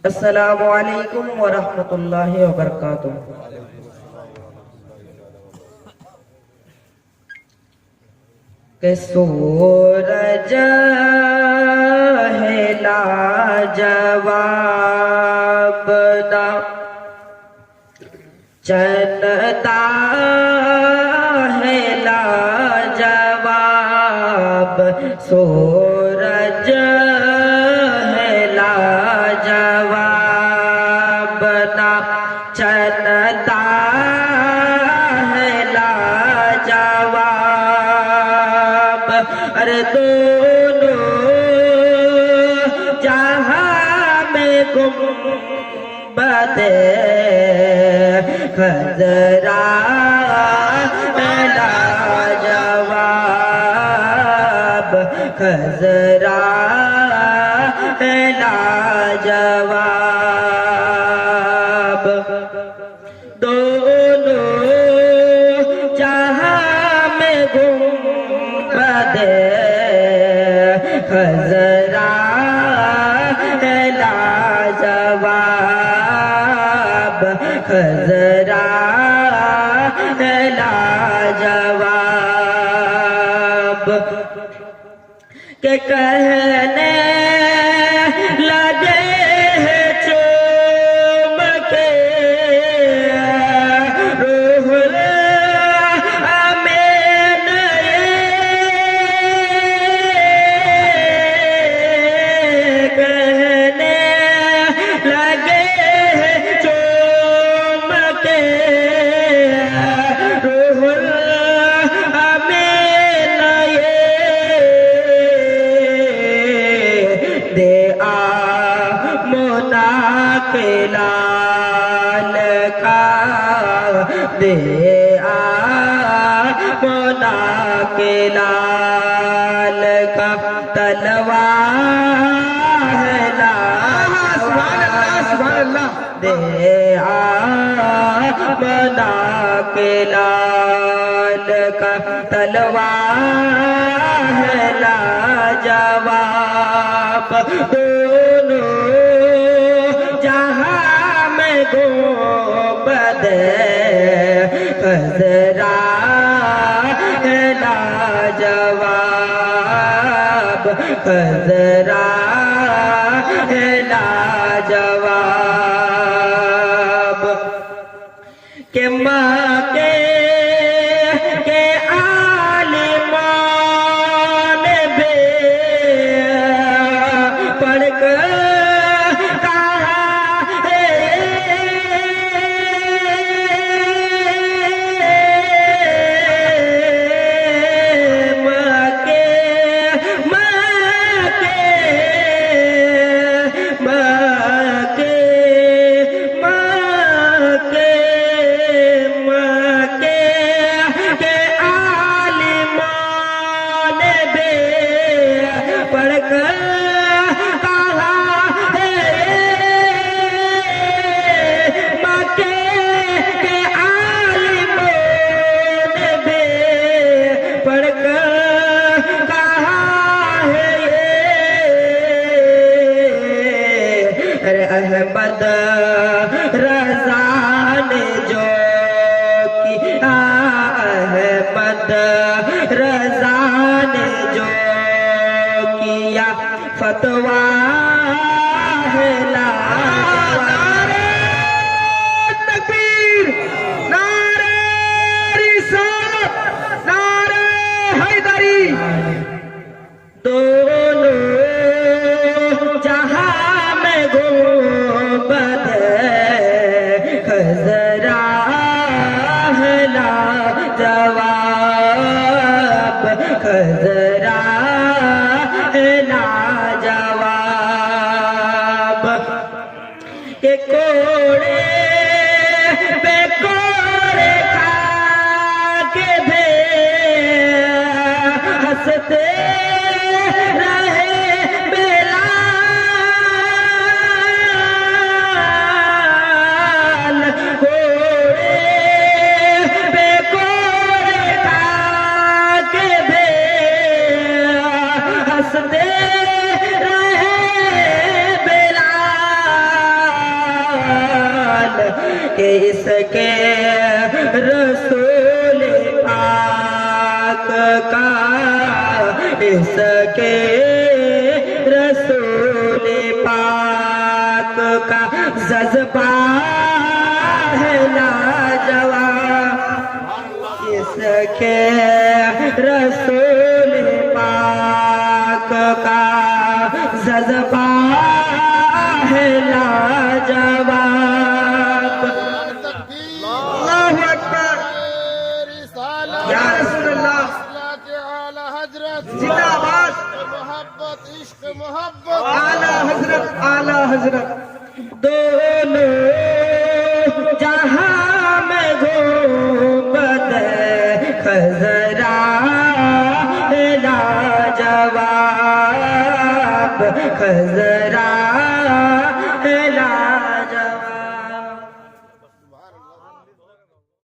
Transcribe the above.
अस्सलामु अलैकुम व रहमतुल्लाहि व बरकातुहू। के सूरज है लाजवाब दा चलता है लाजवाब, सूरज है लाजवाब ना चलता है लाजवाब। अरे दोनों जहां में गुंबद खजरा लाजवाब, खजरा लाजवाब। दोनों जहां में गुंबद खजरा लाजवाब, खजरा लाजवाब। के कहने लगे हैं चूम के रूहुल अमीन, कहने लगे हैं चूम के रूहुल अमीन, दे आमना के लाल का, दे आमना के लाल का तलवार है लाल, दे आमना के लाल का तलवार है लाजवाब। दोनों जहां में गुंबद खजरा है लाजवाब, खजरा है लाजवाब। के माँ के आलिमान बे पढ़कर कहा है माँ के आलिमान बे पढ़कर कहा है माँ के आलिमान बे पढ़कर कहा है। अरे अहमद रजा ने जो किया, अहमद रजा ने जो किया फतवा है लाजवाब। तकबीर, नारे रिसालत, नारे हैदरी। दोनों जहां में गुंबद खजरा है लाजवाब, खजरा है लाजवाब। के का इसके रसूल पाक का जज्बा है लाजवाब, इसके रसूल पाक का जज्बा है लाजवाब। अल्लाहु अकबर, या रसूलल्लाह, जिंदाबाद, मोहब्बत इश्क मोहब्बत, आला हजरत, आला हजरत। दोनों जहां में घूमत खजरा लाजवाब, खजरा